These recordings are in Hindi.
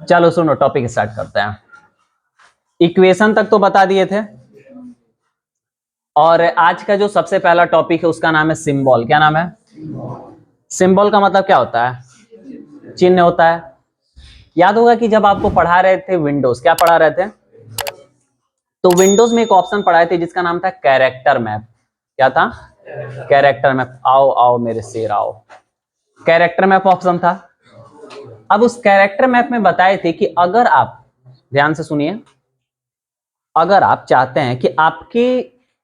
चलो सुनो, टॉपिक स्टार्ट करते हैं। इक्वेशन तक तो बता दिए थे, और आज का जो सबसे पहला टॉपिक है उसका नाम है सिंबल। क्या नाम है? सिंबल का मतलब क्या होता है? चिन्ह होता है। याद होगा कि जब आपको पढ़ा रहे थे विंडोज, क्या पढ़ा रहे थे? तो विंडोज में एक ऑप्शन पढ़ाए थे जिसका नाम था कैरेक्टर मैप। क्या था? Character map. आओ आओ मेरे शेर आओ। कैरेक्टर मैप ऑप्शन था। अब उस कैरेक्टर मैप में बताए थे कि अगर आप, ध्यान से सुनिए, अगर आप चाहते हैं कि आपके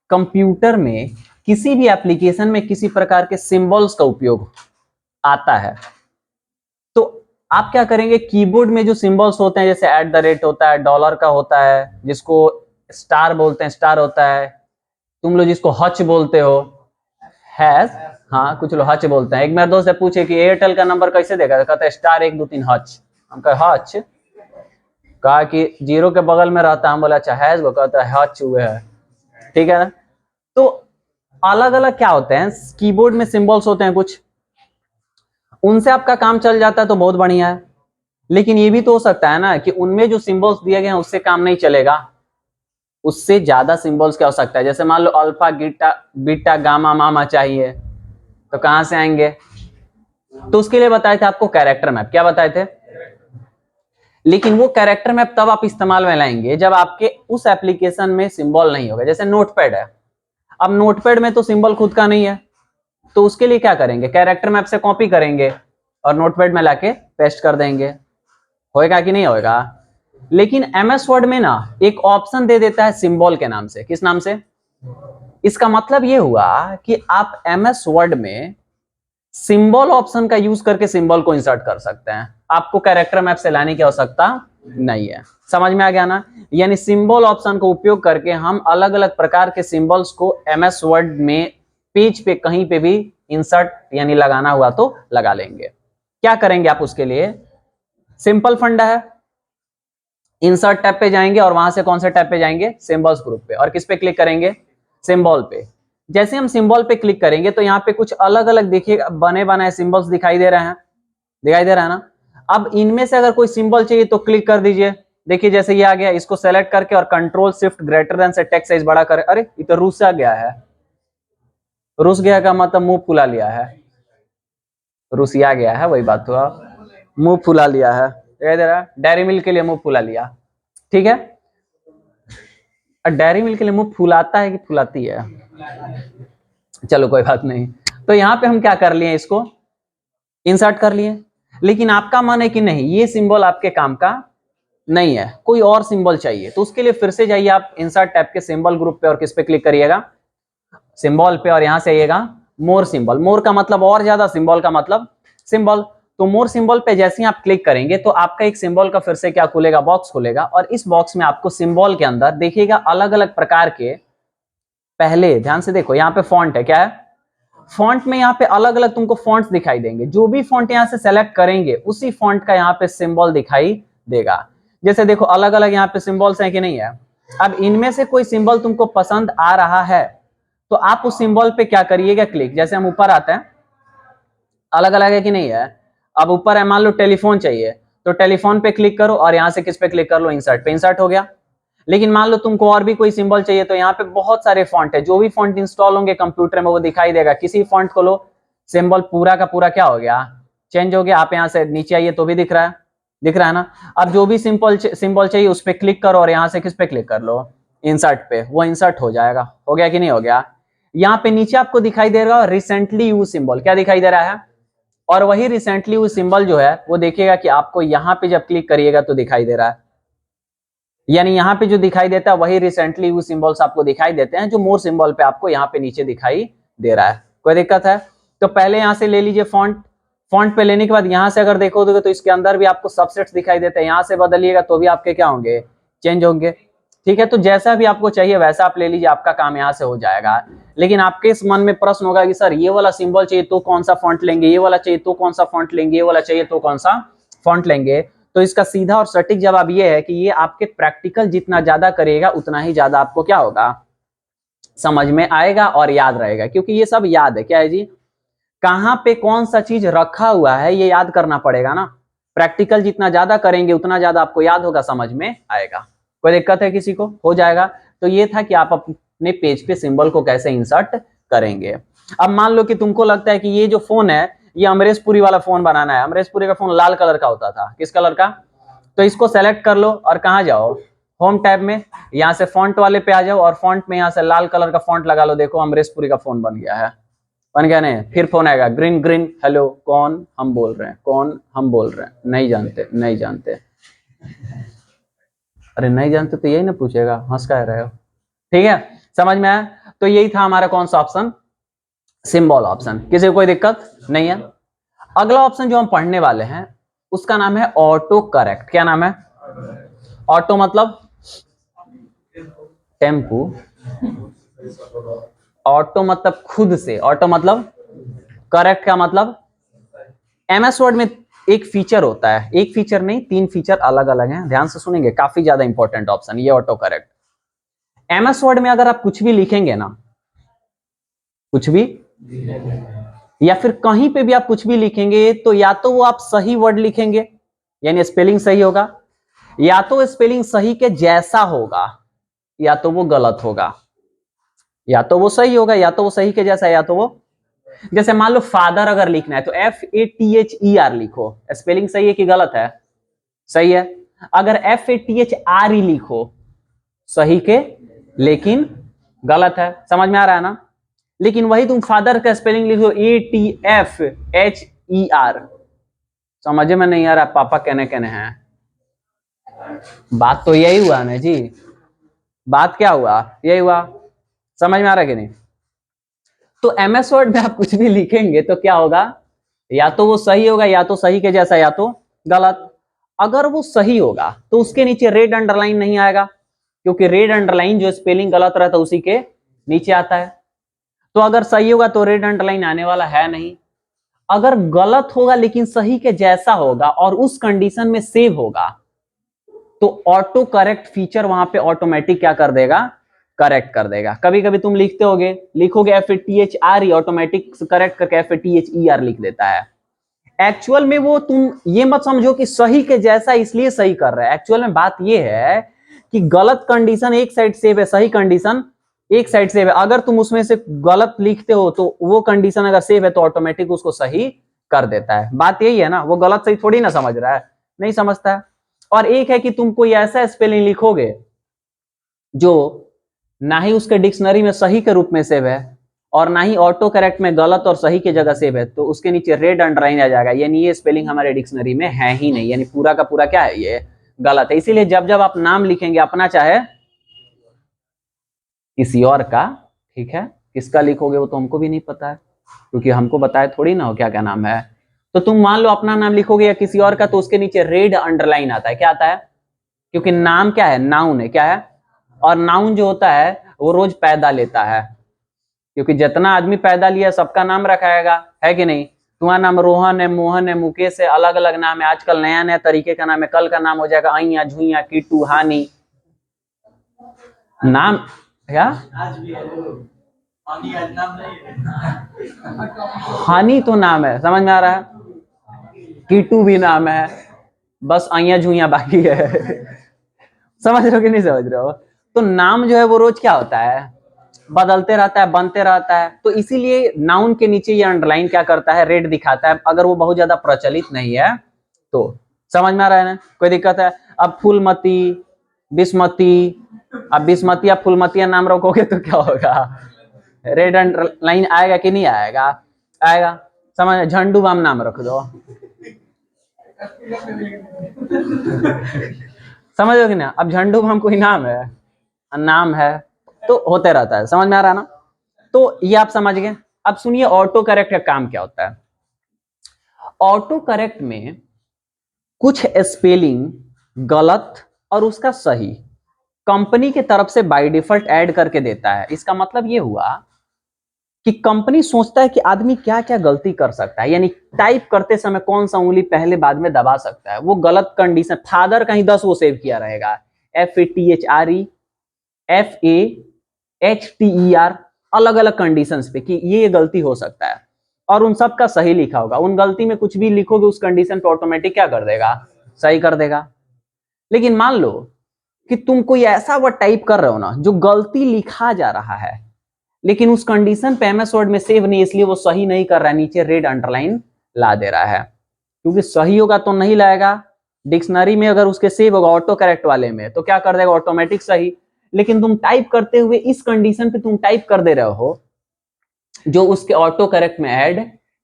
कंप्यूटर में किसी भी एप्लीकेशन में किसी प्रकार के सिंबल्स का उपयोग आता है, तो आप क्या करेंगे? कीबोर्ड में जो सिंबल्स होते हैं, जैसे @ होता है, डॉलर का होता है, जिसको स्टार बोलते हैं, स्टार होता है, तुम लोग जिसको हच बोलते हो, हैश, हाँ कुछ लोग हच बोलते हैं। एक मेरे दोस्त से पूछे कि एयरटेल का नंबर कैसे देगा, कहता है *123 हच। हम कहा हच, कहा कि जीरो के बगल में रहता है। हम बोला अच्छा हैश, वो कहता है हच हुए है। ठीक है ना? तो अलग अलग क्या होते हैं, कीबोर्ड में सिंबल्स होते हैं कुछ, उनसे आपका काम चल जाता है तो बहुत बढ़िया है। लेकिन ये भी तो हो सकता है ना कि उनमें जो सिंबल्स दिए गए हैं उससे काम नहीं चलेगा, उससे ज्यादा सिंबल्स क्या हो सकता है। जैसे मान लो अल्फा गीटा बीटा गामा मामा चाहिए, तो कहां से आएंगे? तो उसके लिए बताए थे आपको कैरेक्टर मैप। क्या बताए थे? लेकिन वो कैरेक्टर मैप तब आप इस्तेमाल में लाएंगे जब आपके उस एप्लीकेशन में सिंबल नहीं होगा। जैसे नोटपैड है, अब नोटपैड में तो सिंबल खुद का नहीं है, तो उसके लिए क्या करेंगे? कैरेक्टर मैप से कॉपी करेंगे और नोटपैड में लाके पेस्ट कर देंगे। होएगा कि नहीं होएगा? लेकिन एमएस वर्ड में ना एक ऑप्शन दे देता है सिंबल के नाम से। किस नाम से? इसका मतलब ये हुआ कि आप एमएस वर्ड में सिंबल ऑप्शन का यूज करके सिंबल को इंसर्ट कर सकते हैं। आपको कैरेक्टर मैप से लाने की आवश्यकता नहीं है। समझ में आ गया ना? यानी सिंबल ऑप्शन का उपयोग करके हम अलग अलग प्रकार के सिंबल्स को एमएस वर्ड में पेज पे कहीं पे भी इंसर्ट यानी लगाना हुआ तो लगा लेंगे। क्या करेंगे आप उसके लिए? सिंपल फंडा है, इंसर्ट टैब पे जाएंगे और वहां से कौन से टैब पे जाएंगे? सिंबल्स ग्रुप पे। और किस पे क्लिक करेंगे? सिंबल पे। जैसे हम सिंबल पे क्लिक करेंगे तो यहाँ पे कुछ अलग अलग देखिए बने बनाए सिंबल्स दिखाई दे रहे हैं। दिखाई दे रहा है ना? अब इनमें से अगर कोई सिंबल चाहिए तो क्लिक कर दीजिए। देखिए जैसे ये आ गया, इसको सेलेक्ट करके और कंट्रोल > से टेक्स्ट साइज बड़ा कर, अरे ये तो रुसा गया है। रुस गया का मतलब मुंह फुला लिया है, रुसिया गया है, वही बात हुआ, मुंह फुला लिया है। दिखाई दे रहा है? डेयरी मिल्क के लिए मुंह फुला लिया। ठीक है? डेयरी मिल्क के लिए मुंह फुलाता है कि फुलाती है? चलो कोई बात नहीं। तो यहाँ पे हम क्या कर लिए, इसको इंसर्ट कर लिए। लेकिन आपका मन है कि नहीं, ये सिंबल आपके काम का नहीं है, कोई और सिंबल चाहिए, तो उसके लिए फिर से जाइए आप इंसर्ट टैब के सिंबल ग्रुप पे और किस पे क्लिक करिएगा? सिंबल पे। और यहां से आइएगा मोर सिंबल। मोर का मतलब और ज्यादा, सिंबल का मतलब सिंबल। तो मोर सिंबल पे जैसे ही आप क्लिक करेंगे तो आपका एक सिंबल का फिर से क्या खुलेगा? बॉक्स खुलेगा। और इस बॉक्स में आपको सिंबल के अंदर देखिएगा अलग अलग प्रकार के, पहले ध्यान से देखो यहाँ पे फॉन्ट है। क्या है? फॉन्ट में यहाँ पे अलग अलग तुमको फॉन्ट्स दिखाई देंगे। जो भी फॉन्ट यहाँ से सेलेक्ट करेंगे उसी फॉन्ट का यहाँ पे सिंबल दिखाई देगा। जैसे देखो अलग अलग यहाँ पे सिंबल्स हैं कि नहीं है। अब इनमें से कोई सिंबल तुमको पसंद आ रहा है तो आप उस सिंबल पे क्या करिएगा? क्लिक। जैसे हम ऊपर आते हैं, अलग अलग है कि नहीं है। अब ऊपर है, मान लो टेलीफोन चाहिए, तो टेलीफोन पे क्लिक करो और यहां से किस पे क्लिक कर लो? इंसर्ट पे। इंसर्ट हो गया। लेकिन मान लो तुमको और भी कोई सिंबल चाहिए, तो यहाँ पे बहुत सारे फॉन्ट है, जो भी फॉन्ट इंस्टॉल होंगे कंप्यूटर में वो दिखाई देगा। किसी फॉन्ट को लो, सिंबल पूरा का पूरा क्या हो गया? चेंज हो गया। आप यहाँ से नीचे आइए तो भी दिख रहा है, दिख रहा है ना? अब जो भी सिंबल चाहिए उस पर क्लिक करो और यहाँ से किस पे क्लिक कर लो? इंसर्ट पे। वो इंसर्ट हो जाएगा। हो गया कि नहीं हो गया? यहाँ पे नीचे आपको दिखाई दे रहा है रिसेंटली यूज सिंबल। क्या दिखाई दे रहा है? और वही रिसेंटली यूज सिंबल जो है वो देखिएगा कि आपको यहाँ पे जब क्लिक करिएगा तो दिखाई दे रहा है। यानी यहाँ पे जो दिखाई देता है वही रिसेंटली यूज सिंबल्स आपको दिखाई देते हैं, जो मोर सिंबल पे आपको यहाँ पे नीचे दिखाई दे रहा है। कोई दिक्कत है? तो पहले यहाँ से ले लीजिए फॉन्ट। फॉन्ट पे लेने के बाद यहाँ से अगर देखोगे तो इसके अंदर भी आपको सबसेट्स दिखाई देते हैं। यहाँ से बदलिएगा तो भी आपके क्या होंगे? चेंज होंगे। ठीक है? तो जैसा भी आपको चाहिए वैसा आप ले लीजिए, आपका काम यहाँ से हो जाएगा। लेकिन आपके इस मन में प्रश्न होगा कि सर ये वाला सिंबल चाहिए तो कौन सा फॉन्ट लेंगे, ये वाला चाहिए तो कौन सा फॉन्ट लेंगे, ये वाला चाहिए तो कौन सा फॉन्ट लेंगे? तो इसका सीधा और सटीक जवाब ये है कि ये आपके प्रैक्टिकल जितना ज्यादा करिएगा उतना ही ज्यादा आपको क्या होगा? समझ में आएगा और याद रहेगा। क्योंकि ये सब याद है। क्या है जी? कहां पे कौन सा चीज रखा हुआ है ये याद करना पड़ेगा ना। प्रैक्टिकल जितना ज्यादा करेंगे उतना ज्यादा आपको याद होगा, समझ में आएगा। कोई दिक्कत है किसी को? हो जाएगा। तो ये था कि आप अपने पेज पे सिंबल को कैसे इंसर्ट करेंगे। अब मान लो कि तुमको लगता है कि ये जो फोन है ये अमरीश पुरी वाला फोन बनाना है। अमरीश पुरी का फोन लाल कलर का होता था, किस कलर का? तो इसको सेलेक्ट कर लो और कहाँ जाओ, होम टैब में, यहाँ से फॉन्ट वाले पे आ जाओ और फॉन्ट में यहाँ से लाल कलर का फॉन्ट लगा लो। देखो अमरीश पुरी का फोन बन गया है। बन गया नहीं? फिर फोन आएगा ग्रीन ग्रीन, हेलो कौन? हम बोल रहे हैं। कौन? हम बोल रहे हैं। नहीं जानते, नहीं जानते। अरे नहीं जानते तो यही ना पूछेगा, हंस का रहे हो। ठीक है, समझ में आया? तो यही था हमारा कौन सा ऑप्शन? Symbol option. किसी को कोई दिक्कत नहीं है? अगला ऑप्शन जो हम पढ़ने वाले हैं उसका नाम है ऑटो करेक्ट। क्या नाम है? ऑटो मतलब टेम्पू, ऑटो मतलब खुद से, ऑटो मतलब करेक्ट का मतलब एमएस वर्ड में एक फीचर होता है, एक फीचर नहीं 3 फीचर अलग अलग हैं, ध्यान से सुनेंगे, काफी ज्यादा इंपॉर्टेंट ऑप्शन ये ऑटो करेक्ट। एमएस वर्ड में अगर आप कुछ भी लिखेंगे ना, कुछ भी या फिर कहीं पे भी आप कुछ भी लिखेंगे तो या तो वो आप सही वर्ड लिखेंगे यानी स्पेलिंग सही होगा, या तो स्पेलिंग सही के जैसा होगा, या तो वो गलत होगा। या तो वो सही होगा या तो वो सही के जैसा, या तो वो, जैसे मान लो फादर अगर लिखना है तो FATHER लिखो, स्पेलिंग सही है कि गलत है? सही है। अगर FATHRE लिखो, सही के लेकिन गलत है। समझ में आ रहा है ना? लेकिन वही तुम फादर का स्पेलिंग लिखो ATFHER, समझ में नहीं आ रहा, पापा कहने कहने हैं। बात तो यही हुआ ना जी, बात क्या हुआ? यही हुआ। समझ में आ रहा है कि नहीं? तो एमएस वर्ड में आप कुछ भी लिखेंगे तो क्या होगा, या तो वो सही होगा या तो सही के जैसा, या तो गलत। अगर वो सही होगा तो उसके नीचे रेड अंडरलाइन नहीं आएगा, क्योंकि रेड अंडरलाइन जो स्पेलिंग गलत रहता है उसी के नीचे आता है। तो अगर सही होगा तो रेड अंडरलाइन आने वाला है नहीं। अगर गलत होगा लेकिन सही के जैसा होगा और उस कंडीशन में सेव होगा तो ऑटो करेक्ट फीचर वहां पे ऑटोमेटिक क्या कर देगा? करेक्ट कर देगा। कभी कभी तुम लिखते होगे, लिखोगे FATHRE, ऑटोमेटिक करेक्ट करके FATHER लिख देता है। एक्चुअल में वो तुम ये मत समझो कि सही के जैसा इसलिए सही कर रहा है। एक्चुअल में बात ये है कि गलत कंडीशन एक साइड सेव है, सही कंडीशन एक साइड सेव है। अगर तुम उसमें से गलत लिखते हो तो वो कंडीशन अगर सेव है तो ऑटोमेटिक उसको सही कर देता है। बात यही है ना, वो गलत सही थोड़ी ना समझ रहा है, नहीं समझता है। और एक है कि तुम कोई ऐसा स्पेलिंग लिखोगे जो ना ही उसके डिक्शनरी में सही के रूप में सेव है और ना ही ऑटो करेक्ट में गलत और सही की जगह सेव है, तो उसके नीचे रेड अंडरलाइन आ जाएगा, यानी ये स्पेलिंग हमारे डिक्शनरी में है ही नहीं, यानी पूरा का पूरा क्या है, ये गलत है। इसीलिए जब जब आप नाम लिखेंगे अपना चाहे किसी और का, ठीक है, किसका लिखोगे वो तो हमको भी नहीं पता है, क्योंकि हमको बताए थोड़ी ना हो क्या क्या नाम है। तो तुम मान लो अपना नाम लिखोगे या किसी और का, तो उसके नीचे रेड अंडरलाइन आता है। क्या आता है? क्योंकि नाम क्या है? नाउन है। क्या है? और नाउन जो होता है वो रोज पैदा लेता है, क्योंकि जितना आदमी पैदा लिया सबका नाम रखाएगा, है कि नहीं? तुम्हारा नाम रोहन है, मोहन है, मुकेश है, अलग अलग नाम है। आजकल नया नया तरीके का नाम है, कल का नाम हो जाएगा अइया, झुइया, कीटू, हानि। नाम क्या? हानि तो नाम है, समझ में आ रहा है? कीटू भी नाम है, बस अइया झुइया बाकी है। समझ रहे हो कि नहीं समझ रहे हो? तो नाम जो है वो रोज क्या होता है? बदलते रहता है, बनते रहता है। तो इसीलिए नाउन के नीचे ये अंडरलाइन क्या करता है? रेड दिखाता है, अगर वो बहुत ज्यादा प्रचलित नहीं है तो। समझ में आ रहा है ना? कोई दिक्कत है? अब फूलमती, बिस्मती, अब बिस्मती आप फूलमतिया नाम रखोगे तो क्या होगा? रेड अंडरलाइन आएगा कि नहीं आएगा? आएगा। समझ? झंडू बाम नाम रख दो, समझो कि ना? अब झंडू बाम कोई नाम है? नाम है, तो होते रहता है। समझ में आ रहा है ना? तो ये आप समझ गए। अब सुनिए ऑटो करेक्ट का काम क्या होता है। ऑटो करेक्ट में कुछ स्पेलिंग गलत और उसका सही कंपनी की तरफ से बाय डिफॉल्ट ऐड करके देता है। इसका मतलब ये हुआ कि कंपनी सोचता है कि आदमी क्या क्या गलती कर सकता है, यानी टाइप करते समय कौन सा उंगली पहले बाद में दबा सकता है। वो गलत कंडीशन, फादर कहीं 10 वो सेव किया रहेगा, FATHRE, FAHTER, अलग अलग कंडीशंस पे कि ये गलती हो सकता है। और उन सब का सही लिखा होगा, उन गलती में कुछ भी लिखोगे उस कंडीशन पे ऑटोमेटिक क्या कर देगा, सही कर देगा। लेकिन मान लो कि तुम कोई ऐसा वर्ड टाइप कर रहे हो ना जो गलती लिखा जा रहा है, लेकिन उस कंडीशन पे एमएस वर्ड में सेव नहीं, इसलिए वो सही नहीं कर रहा है, नीचे रेड अंडरलाइन ला दे रहा है। क्योंकि सही होगा तो नहीं लाएगा, डिक्शनरी में अगर उसके सेव होगा ऑटो करेक्ट वाले में तो क्या कर देगा, ऑटोमेटिक सही। लेकिन तुम टाइप करते हुए इस कंडीशन पे तुम टाइप कर दे रहे हो जो उसके ऑटो करेक्ट में ऐड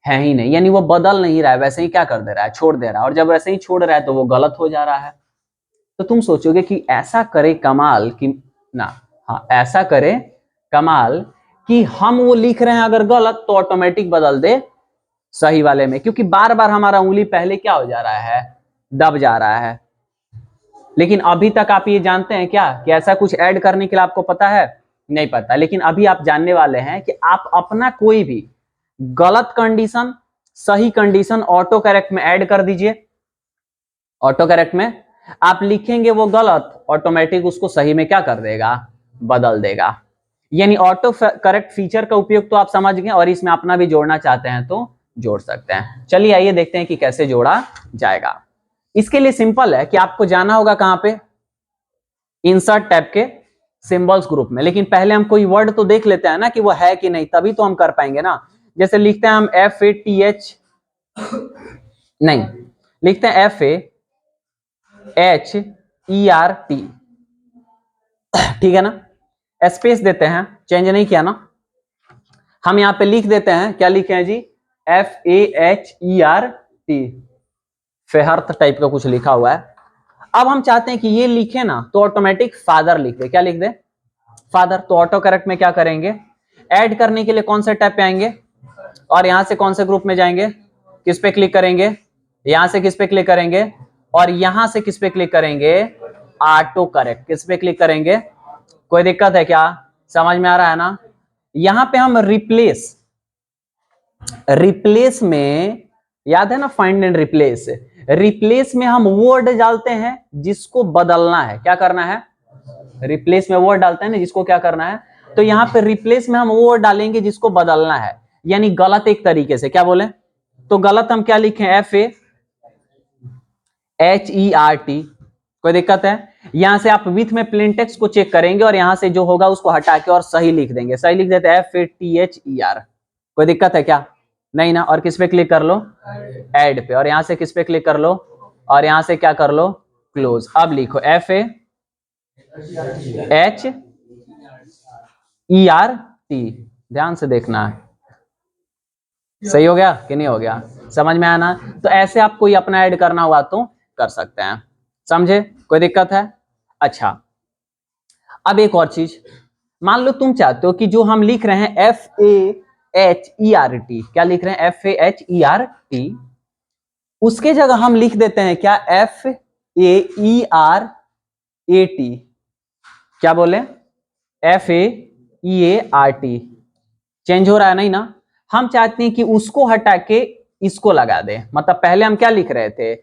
है ही नहीं, यानी वो बदल नहीं रहा है, वैसे ही क्या कर दे रहा है, छोड़ दे रहा है। और जब वैसे ही छोड़ रहा है तो वो गलत हो जा रहा है। तो तुम सोचोगे कि ऐसा करे कमाल कि ना, हाँ ऐसा करे कमाल कि हम वो लिख रहे हैं अगर गलत तो ऑटोमेटिक बदल दे सही वाले में, क्योंकि बार बार हमारा उंगली पहले क्या हो जा रहा है, दब जा रहा है। लेकिन अभी तक आप ये जानते हैं क्या कि ऐसा कुछ ऐड करने के लिए आपको पता है, नहीं पता। लेकिन अभी आप जानने वाले हैं कि आप अपना कोई भी गलत कंडीशन सही कंडीशन ऑटो करेक्ट में ऐड कर दीजिए। ऑटो करेक्ट में आप लिखेंगे वो गलत, ऑटोमेटिक उसको सही में क्या कर देगा, बदल देगा। यानी ऑटो करेक्ट फीचर का उपयोग तो आप समझ गए, और इसमें अपना भी जोड़ना चाहते हैं तो जोड़ सकते हैं। चलिए आइए देखते हैं कि कैसे जोड़ा जाएगा। इसके लिए सिंपल है कि आपको जाना होगा कहां पे, इंसर्ट टैब के सिंबल्स ग्रुप में। लेकिन पहले हम कोई वर्ड तो देख लेते हैं ना कि वो है कि नहीं, तभी तो हम कर पाएंगे ना। जैसे लिखते हैं हम FATH, नहीं लिखते हैं FAHERT, ठीक है ना, स्पेस देते हैं, चेंज नहीं किया ना। हम यहां पे लिख देते हैं, क्या लिखे हैं जी, FAHERT, फेहर्थ टाइप का कुछ लिखा हुआ है। अब हम चाहते हैं कि ये लिखे ना तो ऑटोमेटिक फादर लिख दे, क्या लिख दे, फादर। तो ऑटो करेक्ट में क्या करेंगे, ऐड करने के लिए कौन से टैब पे आएंगे, और यहां से कौन से ग्रुप में जाएंगे, किस पे क्लिक करेंगे, यहां से किस पे क्लिक करेंगे, और यहां से किस पे क्लिक करेंगे, ऑटो करेक्ट, किस पे क्लिक करेंगे। कोई दिक्कत है क्या, समझ में आ रहा है ना। यहां पे हम रिप्लेस में, याद है ना फाइंड एंड रिप्लेस, रिप्लेस में हम वर्ड डालते हैं जिसको बदलना है, क्या करना है, रिप्लेस में वर्ड डालते हैं ना जिसको क्या करना है। तो यहां पे रिप्लेस में हम वो वर्ड डालेंगे जिसको बदलना है, यानी गलत एक तरीके से, क्या बोले, तो गलत हम क्या लिखें, FAHERT। कोई दिक्कत है, यहां से आप विथ में प्लेन टेक्स्ट को चेक करेंगे और यहां से जो होगा उसको हटा के और सही लिख देंगे, सही लिख देते हैं FATHER। कोई दिक्कत है क्या, नहीं ना। और किस पे क्लिक कर लो, ऐड पे, और यहां से किस पे क्लिक कर लो, और यहां से क्या कर लो, क्लोज। अब लिखो FAHERT, ध्यान से देखना है, सही हो गया कि नहीं हो गया, समझ में आया ना। तो ऐसे आप कोई अपना ऐड करना हुआ तो कर सकते हैं, समझे, कोई दिक्कत है। अच्छा अब एक और चीज, मान लो तुम चाहते हो कि जो हम लिख रहे हैं FAHERT, क्या लिख रहे हैं, FAHERT, उसके जगह हम लिख देते हैं क्या, FAERAT, क्या बोले, FAEART, चेंज हो रहा है नहीं ना। हम चाहते हैं कि उसको हटा के इसको लगा दे, मतलब पहले हम क्या लिख रहे थे,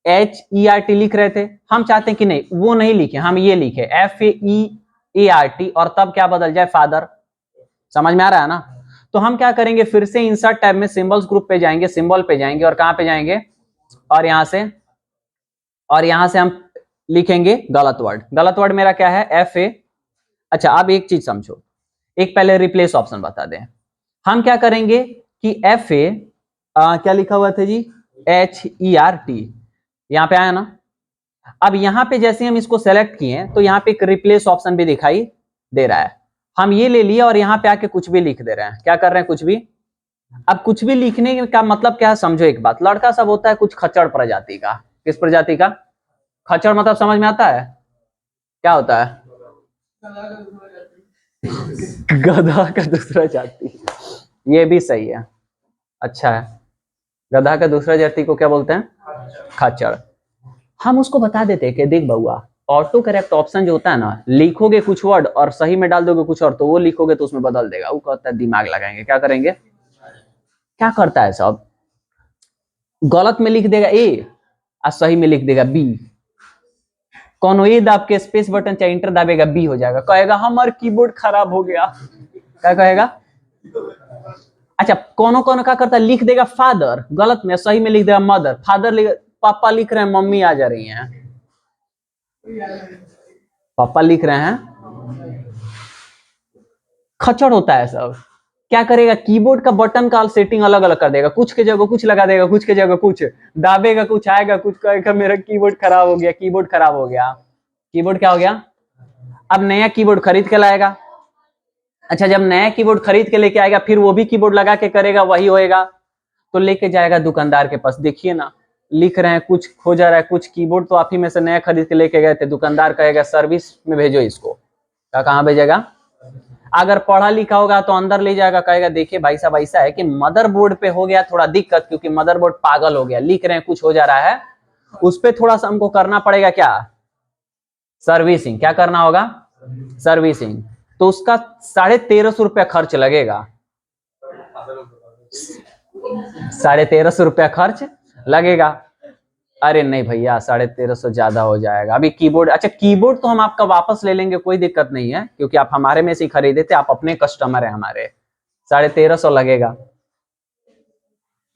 FAHERT लिख रहे थे, हम चाहते हैं कि नहीं वो नहीं लिखे, हम ये लिखे FAEART, और तब क्या बदल जाए, फादर। समझ में आ रहा है ना। तो हम क्या करेंगे, फिर से इंसर्ट टैब में सिंबल्स ग्रुप पे जाएंगे, सिंबल पे जाएंगे, और कहां पे जाएंगे, और यहां से हम लिखेंगे गलत वर्ड। गलत वर्ड मेरा क्या है, FA। अच्छा अब एक चीज समझो, एक पहले रिप्लेस ऑप्शन बता दें। हम क्या करेंगे कि FA क्या लिखा हुआ था जी, HERT, यहां पे आया ना। अब यहां पे जैसे हम इसको सेलेक्ट किए तो यहां पे एक रिप्लेस ऑप्शन भी दिखाई दे रहा है, हम ये ले लिए और यहां पे आके कुछ भी लिख दे रहे हैं, क्या कर रहे हैं, कुछ भी। अब कुछ भी लिखने का मतलब क्या है, समझो एक बात, लड़का सब होता है कुछ खच्चड़ प्रजाति का, किस प्रजाति का, खच्चड़ मतलब समझ में आता है, क्या होता है, गधा का दूसरा जाति, ये भी सही है, अच्छा है। गधा का दूसरा जाति को क्या बोलते हैं, खच्चड़। हम उसको बता देते हैं कि देख बउआ, ऑटो करेक्ट ऑप्शन जो होता है ना, लिखोगे कुछ वर्ड और सही में डाल दोगे कुछ और, तो वो लिखोगे तो उसमें बदल देगा। वो कहता है दिमाग लगाएंगे, क्या करेंगे, क्या करता है सब, गलत में लिख देगा A और सही में लिख देगा B। कौन ए दाब के स्पेस बटन चाहे इंटर दाबेगा B हो जाएगा, कहेगा हमारा कीबोर्ड खराब हो गया, क्या कहेगा। अच्छा, कौन कौन का करता है, लिख देगा फादर, गलत में, सही में लिख देगा मदर। फादर पापा लिख रहे हैं, मम्मी आ जा रही हैं, पापा लिख रहे हैं, खच्चड़ होता है सब। क्या करेगा, कीबोर्ड का बटन का सेटिंग अलग अलग कर देगा, कुछ के जगह कुछ लगा देगा, कुछ के जगह कुछ दाबेगा, कुछ आएगा, कुछ कहेगा मेरा कीबोर्ड खराब हो गया, कीबोर्ड खराब हो गया। कीबोर्ड क्या हो गया, अब नया कीबोर्ड खरीद के लाएगा। अच्छा, जब नया कीबोर्ड खरीद के लेके आएगा, फिर वो भी कीबोर्ड लगा के करेगा, वही होएगा, तो लेके जाएगा दुकानदार के पास। देखिए ना, लिख रहे हैं, कुछ हो जा रहा है, कुछ कीबोर्ड तो आप ही में से नया खरीद के लेके गए थे, दुकानदार कहेगा सर्विस में भेजो इसको। क्या, कहाँ भेजेगा? अगर पढ़ा लिखा होगा तो अंदर ले जाएगा, कहेगा देखिए भाई साहब, ऐसा है कि मदरबोर्ड पे हो गया थोड़ा दिक्कत, क्योंकि मदरबोर्ड पागल हो गया, लिख रहे हैं कुछ हो जा रहा है, उस पर थोड़ा सा हमको करना पड़ेगा, क्या, सर्विसिंग। क्या करना होगा, सर्विसिंग। तो उसका 1350 रुपया खर्च लगेगा, 1350 रुपया खर्च लगेगा। अरे नहीं भैया, 1350 ज्यादा हो जाएगा। अभी कीबोर्ड, अच्छा कीबोर्ड तो हम आपका वापस ले लेंगे, कोई दिक्कत नहीं है, क्योंकि आप हमारे में से ही खरीदे थे, आप अपने कस्टमर है हमारे। 1350 लगेगा।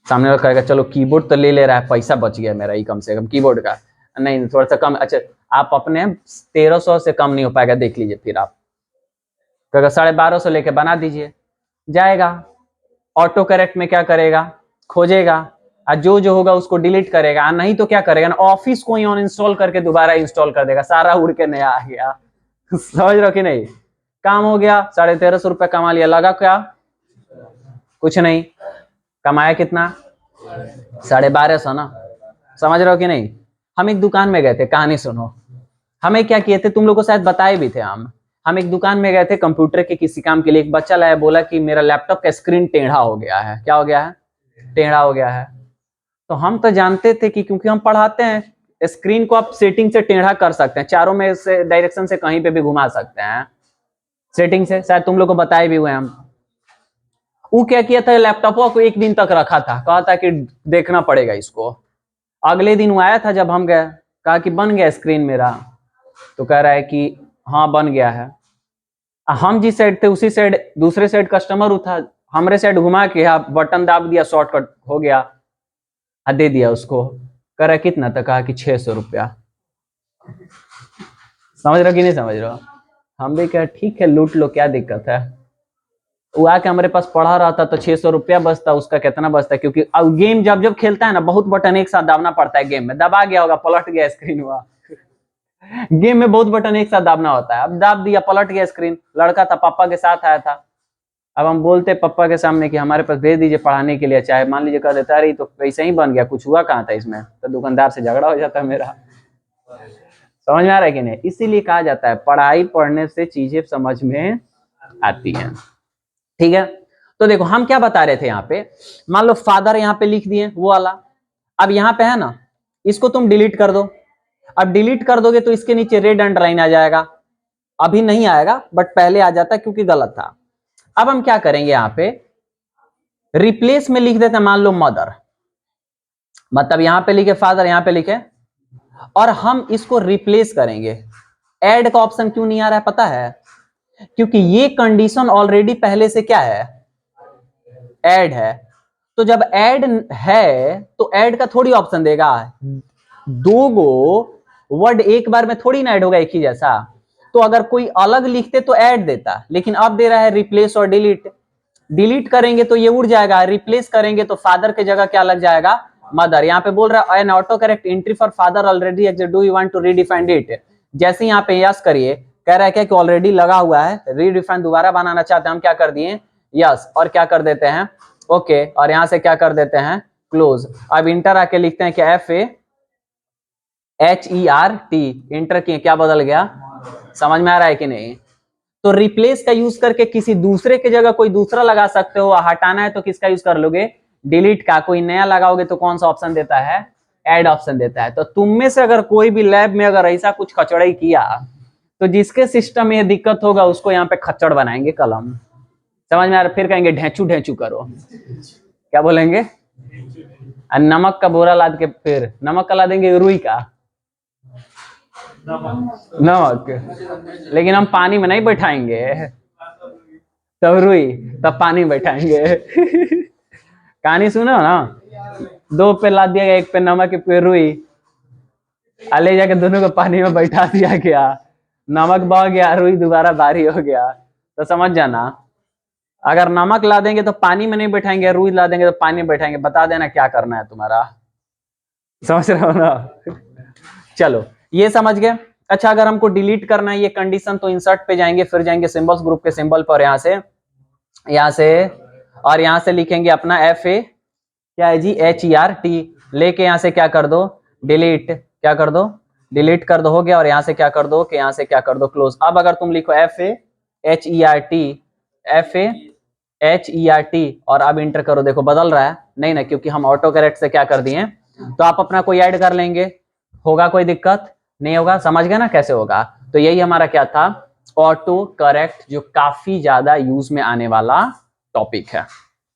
सामने वाला कहेगा चलो कीबोर्ड तो ले ले रहा है, पैसा बच गया मेरा ही कम से कम कीबोर्ड का। नहीं, थोड़ा सा कम। अच्छा, आप अपने 1300 से कम नहीं हो पाएगा, देख लीजिए। फिर आप कहेगा 1250 लेके बना दीजिए, जाएगा। ऑटो करेक्ट में क्या करेगा, खोजेगा, और जो जो होगा उसको डिलीट करेगा। नहीं तो क्या करेगा ना, ऑफिस को ही ऑन इंस्टॉल करके दोबारा इंस्टॉल कर देगा, सारा उड़ के नया आ गया। समझ रहे हो कि नहीं? काम हो गया, 1350 रुपया कमा लिया। लगा क्या, कुछ नहीं। कमाया कितना, 1250 ना। समझ रहे हो कि नहीं? हम एक दुकान में गए थे, कहानी सुनो। हमें क्या किए थे, तुम लोग को शायद बताए भी थे। हम एक दुकान में गए थे कंप्यूटर के किसी काम के लिए। एक बच्चा लाया, बोला कि मेरा लैपटॉप का स्क्रीन टेढ़ा हो गया है। क्या हो गया है, टेढ़ा हो गया है। तो हम तो जानते थे कि क्योंकि हम पढ़ाते हैं, स्क्रीन को आप सेटिंग से टेढ़ा कर सकते हैं, चारों में से डायरेक्शन से कहीं पे भी घुमा सकते हैं सेटिंग से, शायद तुम लोग को बताए भी हुए हम। वो क्या किया था, लैपटॉप को एक दिन तक रखा था, कहा था कि देखना पड़ेगा इसको। अगले दिन वो आया था, जब हम गए, कहा कि बन गया स्क्रीन मेरा। तो कह रहा है कि हाँ बन गया है। हम जिस साइड थे उसी साइड दूसरे साइड कस्टमर था, हमारे साइड घुमा के बटन दाब दिया, शॉर्टकट हो गया, दे दिया उसको। कह रहा कितना तक, कहा कि 600 रुपया। समझ रहे हो कि नहीं समझ रहे हो? हम भी कहा ठीक है, लूट लो, क्या दिक्कत है। वो आके हमारे पास पढ़ा रहा था, तो 600 रुपया बचता, उसका कितना बचता, क्योंकि अब गेम जब जब खेलता है ना, बहुत बटन एक साथ दाबना पड़ता है। गेम में दबा गया होगा, पलट गया स्क्रीन हुआ। गेम में बहुत बटन एक साथ दाबना होता है। अब दाब दिया, पलट गया स्क्रीन। लड़का था, पापा के साथ आया था। अब हम बोलते पापा के सामने कि हमारे पास भेज दीजिए पढ़ाने के लिए, चाहे मान लीजिए कह देता अरे तो वैसे ही बन गया, कुछ हुआ कहाँ था इसमें, तो दुकानदार से झगड़ा हो जाता मेरा। समझ में आ रहा है कि नहीं? इसीलिए कहा जाता है पढ़ाई पढ़ने से चीजें समझ में आती हैं। ठीक है, तो देखो हम क्या बता रहे थे यहाँ पे, मान लो फादर यहाँ पे लिख दिए वो वाला। अब यहाँ पे है ना, इसको तुम डिलीट कर दो। अब डिलीट कर दोगे तो इसके नीचे रेड अंडरलाइन आ जाएगा। अभी नहीं आएगा, बट पहले आ जाता क्योंकि गलत था। अब हम क्या करेंगे, यहाँ पे रिप्लेस में लिख देते हैं, मान लो मदर, मतलब यहाँ पे लिखे फादर, यहाँ पे लिखे, और हम इसको रिप्लेस करेंगे। ऐड का ऑप्शन क्यों नहीं आ रहा है पता है? क्योंकि ये कंडीशन ऑलरेडी पहले से क्या है, ऐड है। तो जब ऐड है तो ऐड का थोड़ी ऑप्शन देगा, दो गो वर्ड एक बार में थोड़ी ना ऐड होगा एक ही जैसा। तो अगर कोई अलग लिखते तो ऐड देता, लेकिन अब दे रहा है रिप्लेस और डिलीट। डिलीट करेंगे तो ये उड़ जाएगा, रिप्लेस करेंगे तो फादर के जगह क्या लग जाएगा, मदर। यहाँ पे बोल रहा है an auto correct entry for father already exist, do you want to redefine it. जैसे यहाँ पे यस करिए, कह रहा है क्या कि ऑलरेडी लगा हुआ है, रीडिफाइन दोबारा बनाना चाहते हैं, हम क्या कर दिए यस, और क्या कर देते हैं ओके, और यहां से क्या कर देते हैं क्लोज। अब इंटर आके लिखते हैं क्या, FAHERT, इंटर किए, क्या बदल गया, समझ में आ रहा है कि नहीं? तो रिप्लेस का यूज करके किसी दूसरे की जगह कोई दूसरा लगा सकते हो। हटाना है तो किसका यूज कर लोगे, डिलीट का। कोई नया लगाओगे तो कौन सा ऑप्शन देता है, ऐड ऑप्शन देता है। तो तुम में से अगर कोई भी लैब में अगर ऐसा कुछ खचड़ाई किया, तो जिसके सिस्टम में ये दिक्कत होगा उसको यहाँ पे खच्चड़ बनाएंगे कलम। समझ में आ रहा? फिर कहेंगे ढेंचू ढेंचू करो, क्या बोलेंगे, नमक का बोरा लाद के, फिर नमक का ला देंगे, रुई का नमक, लेकिन हम पानी में नहीं बैठाएंगे। तब रुई, तब पानी बैठाएंगे। कहानी सुनो ना, दो पे लाद दिया गया, एक पे नमक एक पे रुई, ले जाके दोनों को पानी में बैठा दिया गया, नमक बह गया, रुई दोबारा भारी हो गया। तो समझ जाना, अगर नमक ला देंगे तो पानी में नहीं बैठाएंगे, रुई ला देंगे तो पानी में बैठाएंगे, बता देना क्या करना है तुम्हारा। समझ रहे हो ना? चलो ये समझ गए। अच्छा, अगर हमको डिलीट करना है ये कंडीशन तो इंसर्ट पे जाएंगे, फिर जाएंगे सिंबल्स ग्रुप के सिंबल पर, यहाँ से और यहाँ से लिखेंगे अपना FA क्या है जी, HERT, लेके यहाँ से क्या कर दो, डिलीट, क्या कर दो, डिलीट कर दो, हो गया। और यहाँ से क्या कर दो कि यहाँ से क्या कर दो, क्लोज। अब अगर तुम लिखो FA HERT और अब इंटर करो, देखो बदल रहा है नहीं ना, क्योंकि हम ऑटो करेक्ट से क्या कर दिए। तो आप अपना कोई ऐड कर लेंगे, होगा कोई दिक्कत नहीं होगा, समझ गए ना कैसे होगा। तो यही हमारा क्या था, ऑटो करेक्ट, जो काफी ज्यादा यूज में आने वाला टॉपिक है।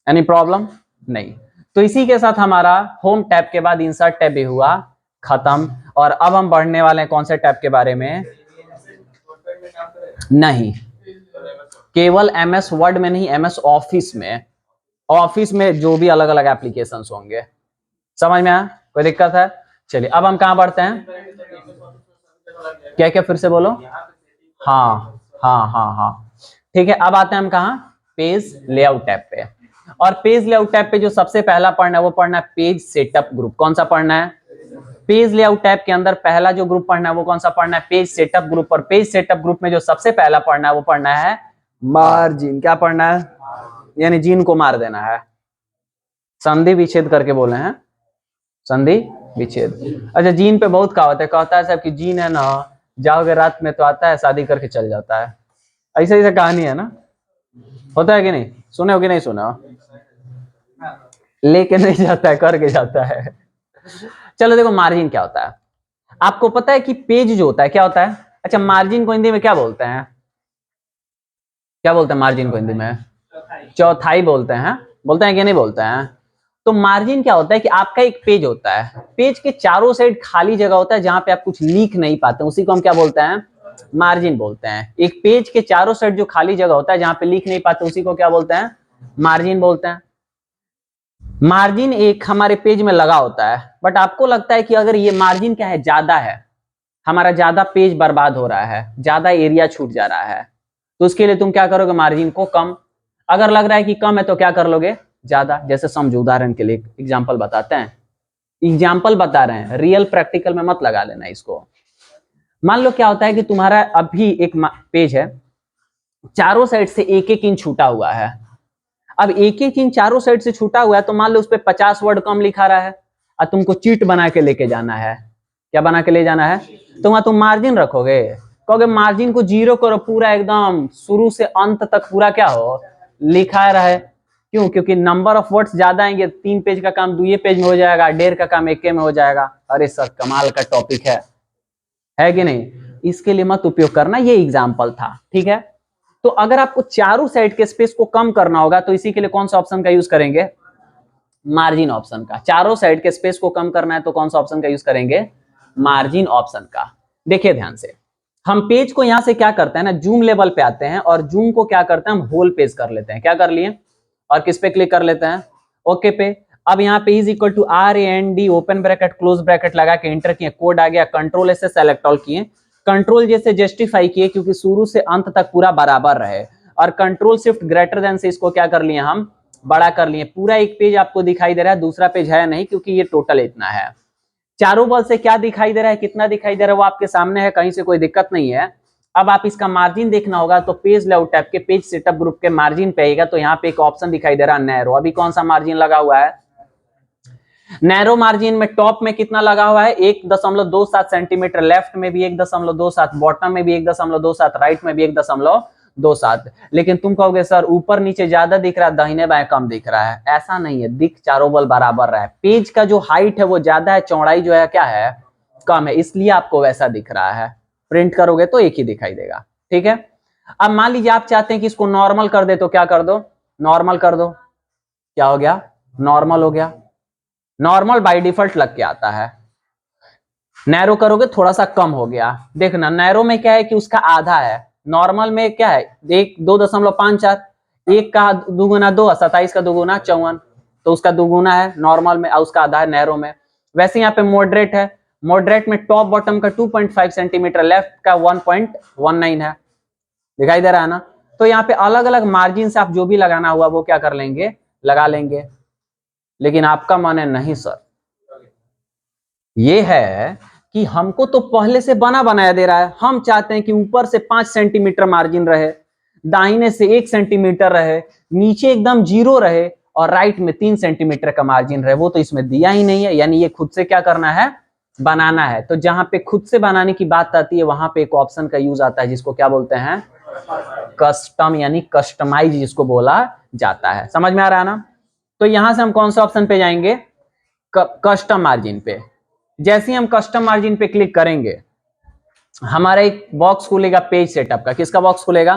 एनी प्रॉब्लम नहीं। तो इसी के साथ हमारा होम टैब के बाद इंसर्ट टैब भी हुआ खत्म। और अब हम बढ़ने वाले हैं कौन से टैब के बारे में, नहीं केवल MS वर्ड में नहीं, MS ऑफिस में, ऑफिस में जो भी अलग अलग एप्लीकेशंस होंगे। समझ में आया, कोई दिक्कत है? चलिए अब हम कहां बढ़ते हैं, क्या क्या फिर से बोलो। हाँ हाँ हाँ हाँ, ठीक है। अब आते हैं हम कहा, पेज लेआउट टैब पे। और पेज लेआउट टैब पे जो सबसे पहला पढ़ना है वो पढ़ना है पेज सेटअप ग्रुप। कौन सा पढ़ना है? पेज लेआउट टैब के अंदर पहला जो ग्रुप पढ़ना है वो कौन सा पढ़ना है, पेज सेटअप ग्रुप। और पेज सेटअप ग्रुप में जो सबसे पहला पढ़ना है वो पढ़ना है मार्जिन। क्या पढ़ना है? यानी जीन को मार देना है, संधि विच्छेद करके बोले हैं, संधि विच्छेद। अच्छा, जीन पे बहुत कहावत है, कहता है साहब कि जीन है ना, जाओगे रात में तो आता है, शादी करके चल जाता है। ऐसे ऐसे कहानी है ना, होता है कि नहीं? सुने हो कि नहीं सुना? लेके नहीं जाता है, करके जाता है। चलो देखो, मार्जिन क्या होता है आपको पता है कि पेज जो होता है क्या होता है? अच्छा, मार्जिन को हिंदी में क्या बोलते हैं, क्या बोलते हैं मार्जिन को हिंदी में? चौथाई बोलते हैं, बोलते हैं कि नहीं बोलते हैं? तो मार्जिन क्या होता है कि आपका एक पेज होता है, पेज के चारों साइड खाली जगह होता है जहां पे आप कुछ लिख नहीं पाते, उसी को हम क्या बोलते हैं, मार्जिन बोलते हैं। एक पेज के चारों साइड जो खाली जगह होता है जहां पे लिख नहीं पाते, उसी को क्या बोलते हैं, मार्जिन बोलते हैं। मार्जिन एक हमारे पेज में लगा होता है, बट आपको लगता है कि अगर ये मार्जिन क्या है, ज्यादा है, हमारा ज्यादा पेज बर्बाद हो रहा है, ज्यादा एरिया छूट जा रहा है, तो उसके लिए तुम क्या करोगे, मार्जिन को कम। अगर लग रहा है कि कम है तो क्या कर लोगे, ज्यादा। जैसे समझो, उदाहरण के लिए एग्जाम्पल बताते हैं, एग्जाम्पल बता रहे हैं, रियल प्रैक्टिकल में मत लगा लेना इसको। मान लो क्या होता है कि तुम्हारा अभी एक पेज है, चारों साइड से एक एक इंच छूटा हुआ है। अब एक एक इंच चारों साइड से छूटा हुआ है, तो मान लो उस पर 50 वर्ड कम लिखा रहा है और तुमको चीट बना के लेके जाना है। क्या बना के ले जाना है? तो वहां तुम मार्जिन रखोगे, कहोगे मार्जिन को 0 करो, पूरा एकदम शुरू से अंत तक पूरा क्या हो, लिखा रहे। क्यों? क्योंकि नंबर ऑफ वर्ड्स ज्यादा आएंगे, 3 पेज का काम 2 पेज में हो जाएगा, 1.5 का काम 1 में हो जाएगा। अरे सर, कमाल का टॉपिक है कि नहीं? इसके लिए मत उपयोग करना, ये एग्जाम्पल था, ठीक है। तो अगर आपको चारों साइड के स्पेस को कम करना होगा तो इसी के लिए कौन सा ऑप्शन का यूज करेंगे, मार्जिन ऑप्शन का। चारों साइड के स्पेस को कम करना है तो कौन सा ऑप्शन का यूज करेंगे, मार्जिन ऑप्शन का। देखिए ध्यान से, हम पेज को यहां से क्या करते हैं ना, जूम लेवल पे आते हैं और जूम को क्या करते हैं, हम होल पेज कर लेते हैं। क्या कर लिए? और किस पे क्लिक कर लेते हैं, ओके पे। अब यहाँ पे is equal to RAND open bracket close bracket लगा के इंटर किए, कोड आ गया, कंट्रोल से सेलेक्ट ऑल किए, कंट्रोल जैसे जस्टिफाई किए क्योंकि शुरू से अंत तक पूरा बराबर रहे, और कंट्रोल शिफ्ट ग्रेटर देन से इसको क्या कर लिए, हम बड़ा कर लिए। पूरा एक पेज आपको दिखाई दे रहा है, दूसरा पेज है नहीं क्योंकि ये टोटल इतना है। चारों बल से क्या दिखाई दे रहा है, कितना दिखाई दे रहा है वो आपके सामने है, कहीं से कोई दिक्कत नहीं है। अब आप इसका मार्जिन देखना होगा तो पेज लेआउट टैब के पेज सेटअप ग्रुप के मार्जिन पे आएगा, तो यहाँ पे एक ऑप्शन दिखाई दे रहा है नैरो। अभी कौन सा मार्जिन लगा हुआ है, नैरो मार्जिन में टॉप में कितना लगा हुआ है, 1.27 सेंटीमीटर, लेफ्ट में भी 1.27, बॉटम में भी 1.27, राइट में भी 1.27। लेकिन तुम कहोगे सर ऊपर नीचे ज्यादा दिख रहा है, दाहिने बाएं कम दिख रहा है। ऐसा नहीं है, दिख चारों बल बराबर रहा है। पेज का जो हाइट है वो ज्यादा है, चौड़ाई जो है क्या है, कम है, इसलिए आपको वैसा दिख रहा है। प्रिंट करोगे तो एक ही दिखाई देगा, ठीक है। अब मान लीजिए आप चाहते हैं कि इसको नॉर्मल कर दे, तो क्या कर दो, नॉर्मल कर दो। क्या हो गया, नॉर्मल हो गया। नॉर्मल बाय डिफॉल्ट लग के आता है, नैरो करोगे थोड़ा सा कम हो गया। देखना नैरो में क्या है कि उसका आधा है, नॉर्मल में क्या है 2.54, 1 का दुगुना 2, 27 का दुगुना 54, तो उसका दुगुना है नॉर्मल में और उसका आधा है नैरो में। वैसे यहाँ पे मॉडरेट है, मॉडरेट में टॉप बॉटम का 2.5 सेंटीमीटर, लेफ्ट का 1.19 है, दिखाई दे रहा है ना। तो यहाँ पे अलग अलग मार्जिन से आप जो भी लगाना हुआ वो क्या कर लेंगे, लगा लेंगे। लेकिन आपका मन है नहीं सर, ये है कि हमको तो पहले से बना बनाया दे रहा है, हम चाहते हैं कि ऊपर से 5 सेंटीमीटर मार्जिन रहे, दाहिने से 1 सेंटीमीटर रहे, नीचे एकदम 0 रहे और राइट में 3 सेंटीमीटर का मार्जिन रहे। वो तो इसमें दिया ही नहीं है, यानी ये खुद से क्या करना है, बनाना है। तो जहां पे खुद से बनाने की बात आती है वहां पे एक ऑप्शन का यूज आता है जिसको क्या बोलते हैं, कस्टम, यानी कस्टमाइज जिसको बोला जाता है। समझ में आ रहा है ना। तो यहां से हम कौन सा ऑप्शन पे जाएंगे, कस्टम मार्जिन पे। जैसे ही हम कस्टम मार्जिन पे क्लिक करेंगे हमारा एक बॉक्स खुलेगा पेज सेटअप का। किसका बॉक्स खुलेगा,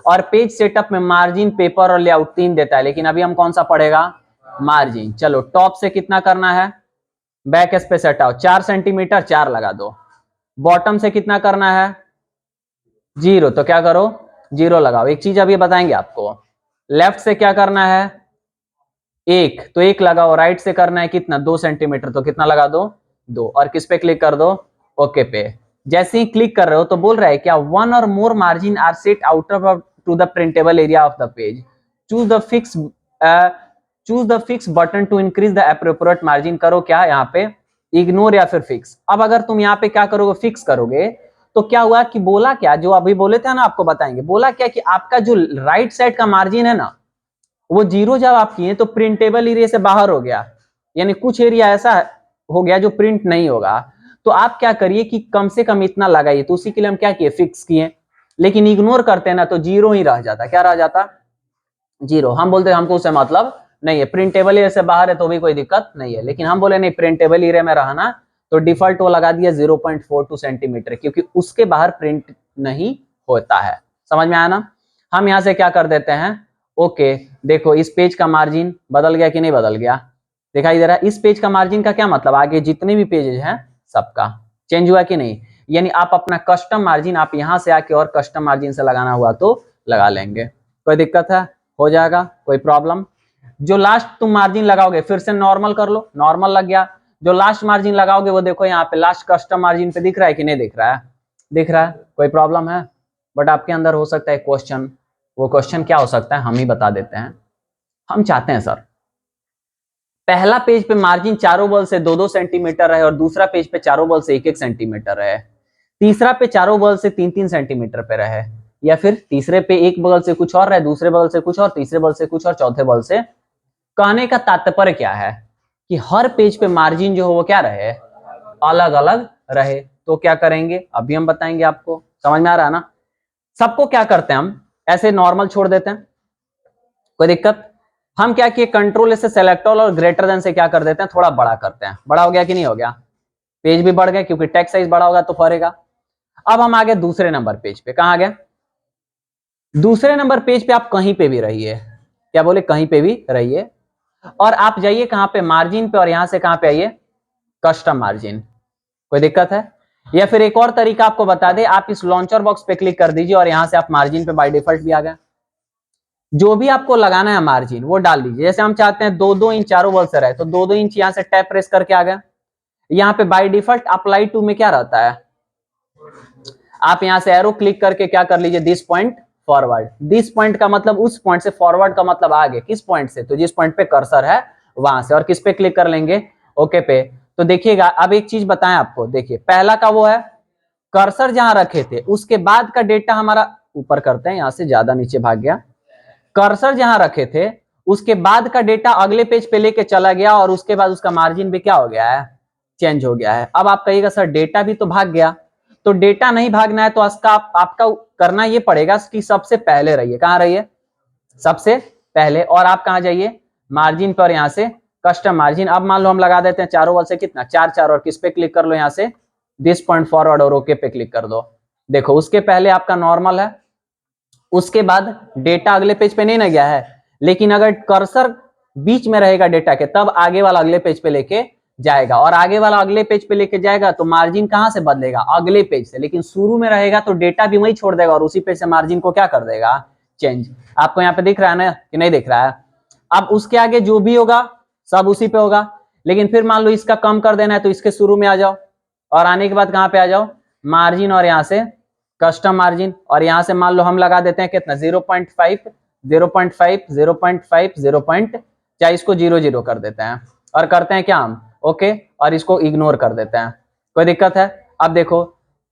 और पेज सेटअप में मार्जिन, पेपर और लेआउट 3 देता है, लेकिन अभी हम कौन सा पढ़ेगा, मार्जिन। चलो टॉप से कितना करना है, बैक स्पेस हटाओ 4 सेंटीमीटर, 4 लगा दो। बॉटम से कितना करना है, 0, तो क्या करो 0 लगाओ। एक चीज अभी बताएंगे आपको, लेफ्ट से क्या करना है 1, तो 1 लगाओ। राइट से करना है कितना, 2 सेंटीमीटर, तो कितना लगा दो 2, और किस पे क्लिक कर दो, ओके पे। जैसे ही क्लिक कर रहे हो तो बोल रहा है क्या, 1 or more margin are set outer to the printable area of the page, choose the fix button to increase the appropriate margin. करो क्या यहाँ पे, इग्नोर या फिर फिक्स। अब अगर तुम यहाँ पे क्या करोगे, फिक्स करोगे, तो क्या हुआ कि बोला क्या, जो अभी बोले थे ना आपको बताएंगे, बोला क्या कि आपका जो राइट साइड का मार्जिन है ना वो 0 जब आप किए तो प्रिंटेबल एरिया से बाहर हो गया, यानी कुछ एरिया ऐसा हो गया जो प्रिंट नहीं होगा। तो आप क्या करिए कि कम से कम इतना लगाइए, तो उसी के लिए हम क्या किए, फिक्स किए। लेकिन इग्नोर करते हैं ना तो 0 ही रह जाता। क्या रह जाता, 0। हम बोलते हैं हमको उससे मतलब नहीं है, प्रिंटेबल एरिया से बाहर है तो भी कोई दिक्कत नहीं है, लेकिन हम बोले नहीं प्रिंटेबल एरिया में रहना, तो डिफॉल्ट वो लगा दिया 0.42 सेंटीमीटर, क्योंकि उसके बाहर प्रिंट नहीं होता है। समझ में आया ना। हम यहां से क्या कर देते हैं, ओके देखो इस पेज का मार्जिन बदल गया कि नहीं बदल गया, दिखाई दे रहा है। इस पेज का मार्जिन का क्या मतलब, आगे जितने भी पेजेस हैं सबका चेंज हुआ कि नहीं, यानी आप अपना कस्टम मार्जिन आप यहां से आके और कस्टम मार्जिन से लगाना हुआ तो लगा लेंगे, कोई दिक्कत है, हो जाएगा, कोई प्रॉब्लम। जो लास्ट तुम मार्जिन लगाओगे फिर से नॉर्मल कर लो, नॉर्मल लग गया। जो लास्ट मार्जिन लगाओगे वो देखो यहाँ पे लास्ट कस्टम मार्जिन पे दिख रहा है कि नहीं दिख रहा है, दिख रहा है, कोई प्रॉब्लम है। बट आपके अंदर हो सकता है क्वेश्चन, वो क्वेश्चन क्या हो सकता है हम ही बता देते हैं। हम चाहते हैं सर पहला पेज पे मार्जिन चारों बगल से 2-2 सेंटीमीटर रहे और दूसरा पेज पे चारों बगल से 1-1 सेंटीमीटर रहे, तीसरा पे चारों बगल से 3-3 सेंटीमीटर पे रहे, या फिर तीसरे पे एक बगल से कुछ और रहे, दूसरे बगल से कुछ और, तीसरे बगल से कुछ और, चौथे बगल से। कहने का तात्पर्य क्या है कि हर पेज पे मार्जिन जो हो वो क्या रहे, अलग अलग रहे। तो क्या करेंगे अभी हम बताएंगे आपको, समझ में आ रहा है ना। सबको क्या करते हैं हम ऐसे नॉर्मल छोड़ देते हैं, कोई दिक्कत। हम क्या किए, कंट्रोल से सेलेक्ट ऑल और ग्रेटर देन से क्या कर देते हैं, थोड़ा बड़ा करते हैं। बड़ा हो गया कि नहीं हो गया, पेज भी बढ़ गया क्योंकि टेक्स्ट साइज बड़ा होगा तो फरेगा। अब हम आ गए दूसरे नंबर पेज पे, कहां गए, दूसरे नंबर पेज पे आप कहीं पे भी रहिए, क्या बोले कहीं पे भी रहिए, और आप जाइए कहां पे, मार्जिन पे, और यहां से कहां पे आइए, कस्टम मार्जिन। कोई दिक्कत है, या फिर एक और तरीका आपको बता दे, आप इस लॉन्चर बॉक्स पे क्लिक कर दीजिए और यहां से आप मार्जिन पे बाय डिफॉल्ट भी आ गए। जो भी आपको लगाना है मार्जिन वो डाल दीजिए। जैसे हम चाहते हैं 2-2 इंच चारों बगल से रहे, तो 2-2 इंच यहां से टैप प्रेस करके आ गए। यहाँ पे बाय डिफॉल्ट अप्लाई टू में क्या रहता है, आप यहां से एरो क्लिक करके क्या कर लीजिए, this point forward. This point का मतलब उस पॉइंट से, फॉरवर्ड का मतलब आगे, किस पॉइंट से, तो जिस पॉइंट पे कर्सर है वहां से, और किस पे क्लिक कर लेंगे, ओके पे। तो देखिएगा अब एक चीज बताएं आपको, देखिए पहला का वो है कर्सर जहां रखे थे उसके बाद का डेटा हमारा, ऊपर करते हैं, यहां से ज्यादा नीचे भाग गया, कर्सर जहां रखे थे उसके बाद का डेटा अगले पेज पे लेके चला गया और उसके बाद उसका मार्जिन भी क्या हो गया है, चेंज हो गया है। अब आप कहिएगा सर डेटा भी तो भाग गया, तो डेटा नहीं भागना है तो इसका आपका करना ये पड़ेगा कि सबसे पहले रहिए, कहां रहिए, सबसे पहले, और आप कहां जाइए, मार्जिन पर, यहां से कस्टम मार्जिन। अब मान लो हम लगा देते हैं चारों वाल से कितना, 4-4, और किस पे क्लिक कर लो, यहां से दिस पॉइंट फॉरवर्ड और ओके पे क्लिक कर दो। देखो उसके पहले आपका नॉर्मल है, उसके बाद डेटा अगले पेज पे नहीं ना गया है, लेकिन अगर कर्सर बीच में रहेगा डेटा के तब आगे वाला अगले पेज पे लेके जाएगा, और आगे वाला अगले पेज पे लेके जाएगा तो मार्जिन कहां से बदलेगा, अगले पेज से, लेकिन शुरू में रहेगा तो डेटा भी वही छोड़ देगा और उसी पेज से मार्जिन को क्या कर देगा, चेंज। आपको यहाँ पे दिख रहा है ना कि नहीं दिख रहा है? अब उसके आगे जो भी होगा सब उसी पे होगा, लेकिन फिर मान लो इसका कम कर देना है तो इसके शुरू में आ जाओ, और आने के बाद कहाँ पे आ जाओ, मार्जिन, और यहाँ से कस्टम मार्जिन, और यहाँ से मान लो हम लगा देते हैं कितना, 0.5 0.5 0.5 0. चाहे इसको 0 कर देते हैं और करते हैं क्या हम, ओके, और इसको इग्नोर कर देते हैं, कोई दिक्कत है? अब देखो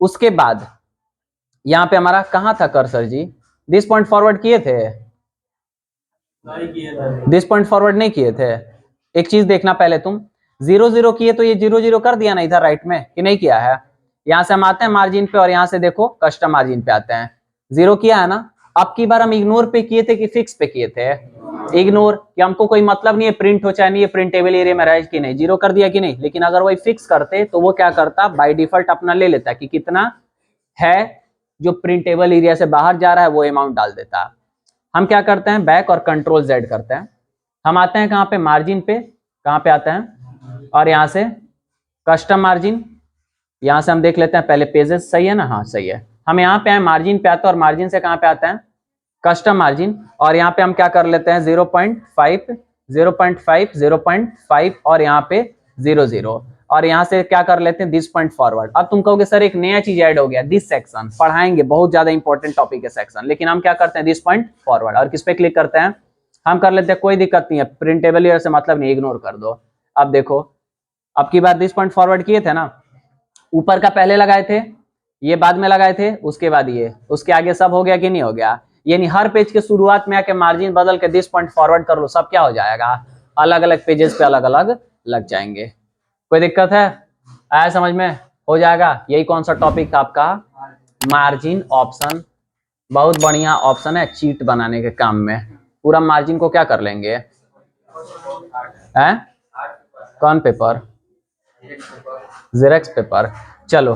उसके बाद यहाँ पे हमारा कहाँ था कर्सर जी, दिस पॉइंट फॉरवर्ड किए थे, दिस पॉइंट फॉरवर्ड नहीं किए थे। एक चीज देखना पहले तुम, 0 किए तो ये 0 कर दिया ना इधर राइट में, कि नहीं किया है? यहाँ से हम आते हैं मार्जिन पे और यहाँ से देखो कस्टम मार्जिन पे आते हैं, 0 किया है ना। अब की बार हम इग्नोर पे किए थे कि फिक्स पे किए थे? इग्नोर, कि हमको कोई मतलब नहीं है प्रिंट हो चाहे नहीं, प्रिंटेबल एरिया में रहे कि नहीं, 0 कर दिया कि नहीं। लेकिन अगर वही फिक्स करते तो वो क्या करता, बाय डिफॉल्ट अपना ले लेता कि कितना है जो प्रिंटेबल एरिया से बाहर जा रहा है वो अमाउंट डाल देता। हम क्या करते हैं, बैक और कंट्रोल जेड करते हैं, हम आते हैं कहाँ पे, मार्जिन पे, कहाँ पे आते हैं, और यहाँ से कस्टम मार्जिन, यहाँ से हम देख लेते हैं पहले पेजेस, सही है ना, हाँ सही है। हम यहाँ पे आए मार्जिन पे आते हैं और मार्जिन से कहाँ पे आते हैं, कस्टम मार्जिन, और यहाँ पे हम क्या कर लेते हैं 0.5 0.5 0.5 और यहाँ पे 0 और यहाँ से क्या कर लेते हैं दिस पॉइंट फॉरवर्ड। अब तुम कहोगे सर एक नया चीज ऐड हो गया, दिस सेक्शन पढ़ाएंगे, बहुत ज्यादा इंपॉर्टेंट टॉपिक है सेक्शन, लेकिन हम क्या करते हैं दिस पॉइंट फॉरवर्ड, और किस पे क्लिक करते हैं, हम कर लेते हैं, कोई दिक्कत नहीं है, प्रिंटेबल ईयर से मतलब नहीं, इग्नोर कर दो। अब देखो अब की बार दिस पॉइंट फॉरवर्ड किए थे ना, ऊपर का पहले लगाए थे, ये बाद में लगाए थे, उसके बाद ये, उसके आगे सब हो गया कि नहीं हो गया? यानी हर पेज के शुरुआत में आके मार्जिन बदल के दिस पॉइंट फॉरवर्ड कर लो, सब क्या हो जाएगा, अलग अलग पेजेस पे अलग अलग लग जाएंगे। कोई दिक्कत है? आया समझ में? हो जाएगा। यही कौन सा टॉपिक था आपका, मार्जिन ऑप्शन, बहुत बढ़िया ऑप्शन है चीट बनाने के काम में। पूरा मार्जिन को क्या कर लेंगे, हैं? कौन पेपर, जेरेक्स पेपर। चलो